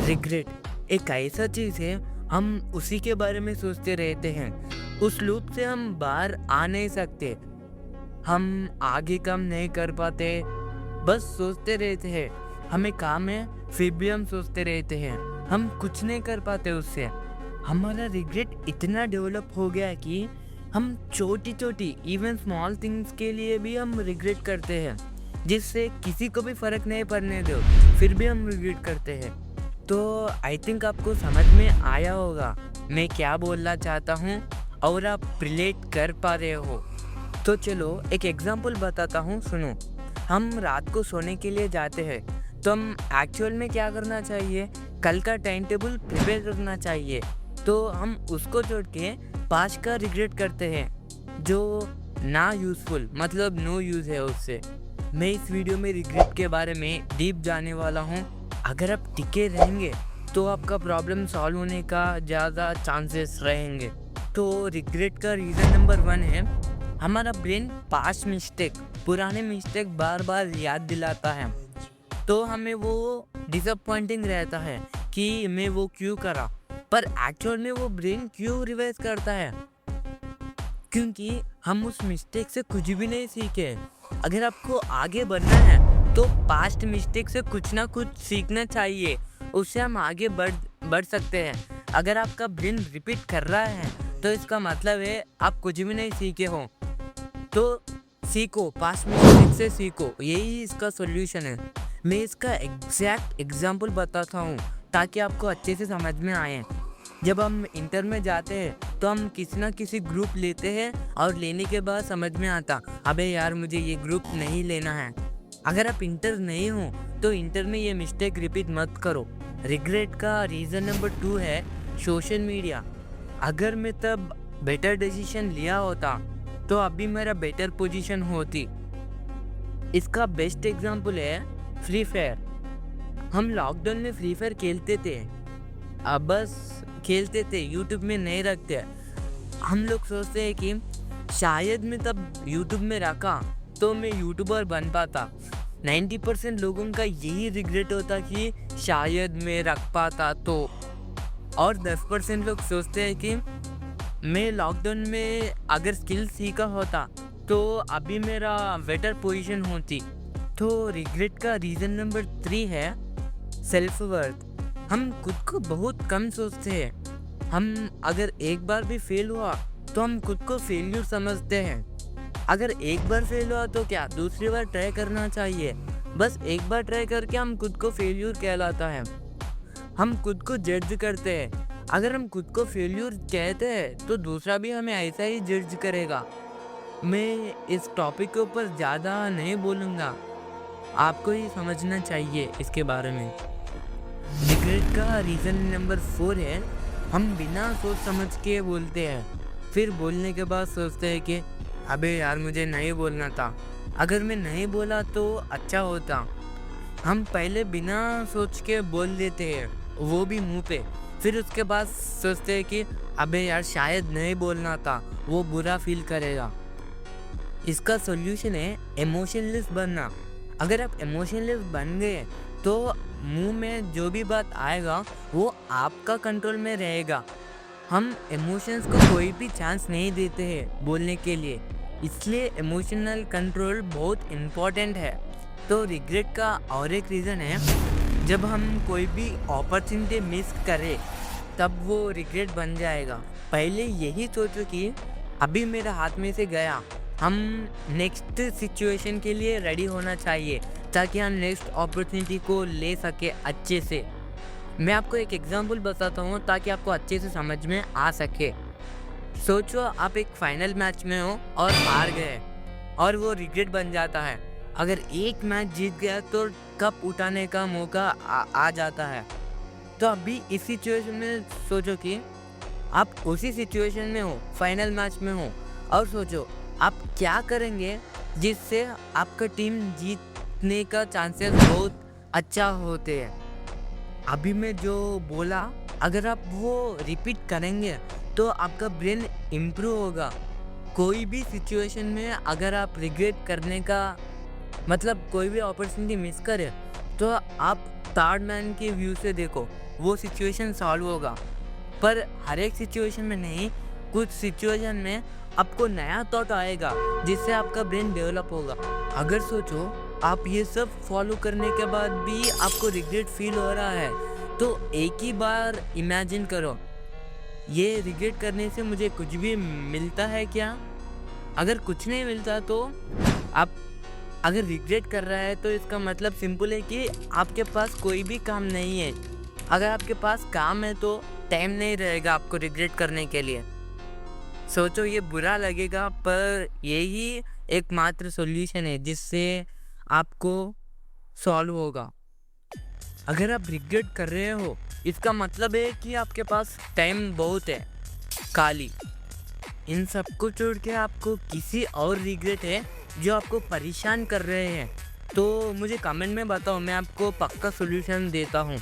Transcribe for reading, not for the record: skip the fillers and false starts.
Regret एक ऐसा चीज़ है, हम उसी के बारे में सोचते रहते हैं। उस लूप से हम बाहर आ नहीं सकते। हम आगे काम नहीं कर पाते, बस सोचते रहते हैं। हमें काम है, फिर भी हम सोचते रहते हैं। हम कुछ नहीं कर पाते उससे। हमारा रिग्रेट इतना डेवलप हो गया है कि हम छोटी-छोटी इवन स्मॉल थिंग्स के लिए भी हम रिग्रेट करते हैं, जिससे किसी को भी फ़र्क नहीं पड़ने दो, फिर भी हम रिग्रेट करते हैं। तो आई थिंक आपको समझ में आया होगा मैं क्या बोलना चाहता हूँ और आप रिलेट कर पा रहे हो। तो चलो एक एग्जांपल बताता हूँ, सुनो। हम रात को सोने के लिए जाते हैं, तो हम एक्चुअल में क्या करना चाहिए, कल का टाइम टेबल प्रिपेयर करना चाहिए। तो हम उसको छोड़ के पास्ट का रिग्रेट करते हैं, जो ना यूज़फुल मतलब नो यूज़ है उससे। मैं इस वीडियो में रिग्रेट के बारे में डीप जाने वाला हूँ। अगर आप टिके रहेंगे तो आपका प्रॉब्लम सॉल्व होने का ज़्यादा चांसेस रहेंगे। तो रिग्रेट का रीज़न नंबर 1 है, हमारा ब्रेन पास्ट मिस्टेक, पुराने मिस्टेक बार बार याद दिलाता है। तो हमें वो डिसअपॉइंटिंग रहता है कि मैं वो क्यों करा, पर एक्चुअल में वो ब्रेन क्यों रिवाइज करता है, क्योंकि हम उस मिस्टेक से कुछ भी नहीं सीखे। अगर आपको आगे बढ़ना है तो पास्ट मिस्टेक से कुछ ना कुछ सीखना चाहिए, उससे हम आगे बढ़ सकते हैं। अगर आपका ब्रेन रिपीट कर रहा है तो इसका मतलब है आप कुछ भी नहीं सीखे हो। तो सीखो, पास्ट मिस्टेक से सीखो, यही इसका सॉल्यूशन है। मैं इसका एग्जैक्ट एग्जांपल बताता हूँ ताकि आपको अच्छे से समझ में आए। जब हम इंटर में जाते हैं तो हम किसी ना किसी ग्रुप लेते हैं और लेने के बाद समझ में आता, अबे यार मुझे ये ग्रुप नहीं लेना है। अगर आप इंटर नहीं हो तो इंटर में ये मिस्टेक रिपीट मत करो। रिग्रेट का रीज़न नंबर 2 है सोशल मीडिया। अगर मैं तब बेटर डिसीजन लिया होता तो अभी मेरा बेटर पोजीशन होती। इसका बेस्ट एग्जांपल है फ्री फायर। हम लॉकडाउन में फ्री फायर खेलते थे, अब बस खेलते थे, यूट्यूब में नहीं रखते। हम लोग सोचते हैं कि शायद मैं तब यूट्यूब में रखा तो मैं यूट्यूबर बन पाता। 90% लोगों का यही रिग्रेट होता कि शायद मैं रख पाता तो। और 10% लोग सोचते हैं कि मैं लॉकडाउन में अगर स्किल सीखा होता तो अभी मेरा बेटर पोजीशन होती। तो रिग्रेट का रीज़न नंबर 3 है सेल्फ वर्थ। हम खुद को बहुत कम सोचते हैं। हम अगर एक बार भी फेल हुआ तो हम खुद को फेल्यूर समझते हैं। अगर एक बार फेल हुआ तो क्या दूसरी बार ट्राई करना चाहिए। बस एक बार ट्राई करके हम खुद को फेल्यूर कहलाता है। हम खुद को जज करते हैं। अगर हम खुद को फेल्यूर कहते हैं तो दूसरा भी हमें ऐसा ही जज करेगा। मैं इस टॉपिक के ऊपर ज़्यादा नहीं बोलूँगा, आपको ही समझना चाहिए इसके बारे में। रिग्रेट का रीज़न नंबर 4 है, हम बिना सोच समझ के बोलते हैं, फिर बोलने के बाद सोचते हैं कि अबे यार मुझे नहीं बोलना था, अगर मैं नहीं बोला तो अच्छा होता। हम पहले बिना सोच के बोल देते हैं, वो भी मुंह पे, फिर उसके बाद सोचते हैं कि अबे यार शायद नहीं बोलना था, वो बुरा फील करेगा। इसका सॉल्यूशन है इमोशनलेस बनना। अगर आप इमोशनलेस बन गए तो मुंह में जो भी बात आएगा वो आपका कंट्रोल में रहेगा। हम इमोशंस को कोई भी चांस नहीं देते हैं बोलने के लिए, इसलिए इमोशनल कंट्रोल बहुत इम्पोर्टेंट है। तो रिग्रेट का और एक रीज़न है, जब हम कोई भी अपॉर्चुनिटी मिस करें तब वो रिग्रेट बन जाएगा। पहले यही सोचो कि अभी मेरा हाथ में से गया, हम नेक्स्ट सिचुएशन के लिए रेडी होना चाहिए ताकि हम नेक्स्ट अपॉर्चुनिटी को ले सके अच्छे से। मैं आपको एक एग्जांपल बताता हूँ ताकि आपको अच्छे से समझ में आ सके। सोचो आप एक फाइनल मैच में हो और हार गए और वो रिग्रेट बन जाता है। अगर एक मैच जीत गया तो कप उठाने का मौका आ जाता है। तो अभी इस सिचुएशन में सोचो कि आप उसी सिचुएशन में हो, फाइनल मैच में हो, और सोचो आप क्या करेंगे जिससे आपका टीम जीतने का चांसेस बहुत अच्छा होते हैं। अभी मैं जो बोला, अगर आप वो रिपीट करेंगे तो आपका ब्रेन इम्प्रूव होगा। कोई भी सिचुएशन में अगर आप रिग्रेट करने का मतलब कोई भी अपॉर्चुनिटी मिस करें तो आप थर्ड मैन के व्यू से देखो, वो सिचुएशन सॉल्व होगा। पर हर एक सिचुएशन में नहीं, कुछ सिचुएशन में आपको नया थॉट आएगा जिससे आपका ब्रेन डेवलप होगा। अगर सोचो आप ये सब फॉलो करने के बाद भी आपको रिग्रेट फील हो रहा है, तो एक ही बार इमेजिन करो, ये रिग्रेट करने से मुझे कुछ भी मिलता है क्या? अगर कुछ नहीं मिलता तो आप अगर रिग्रेट कर रहा है तो इसका मतलब सिंपल है कि आपके पास कोई भी काम नहीं है। अगर आपके पास काम है तो टाइम नहीं रहेगा आपको रिग्रेट करने के लिए। सोचो ये बुरा लगेगा, पर यही एकमात्र सॉल्यूशन है जिससे आपको सॉल्व होगा। अगर आप रिग्रेट कर रहे हो इसका मतलब है कि आपके पास टाइम बहुत है खाली। इन सबको छोड़ के आपको किसी और रिग्रेट है जो आपको परेशान कर रहे हैं, तो मुझे कमेंट में बताओ, मैं आपको पक्का सॉल्यूशन देता हूँ।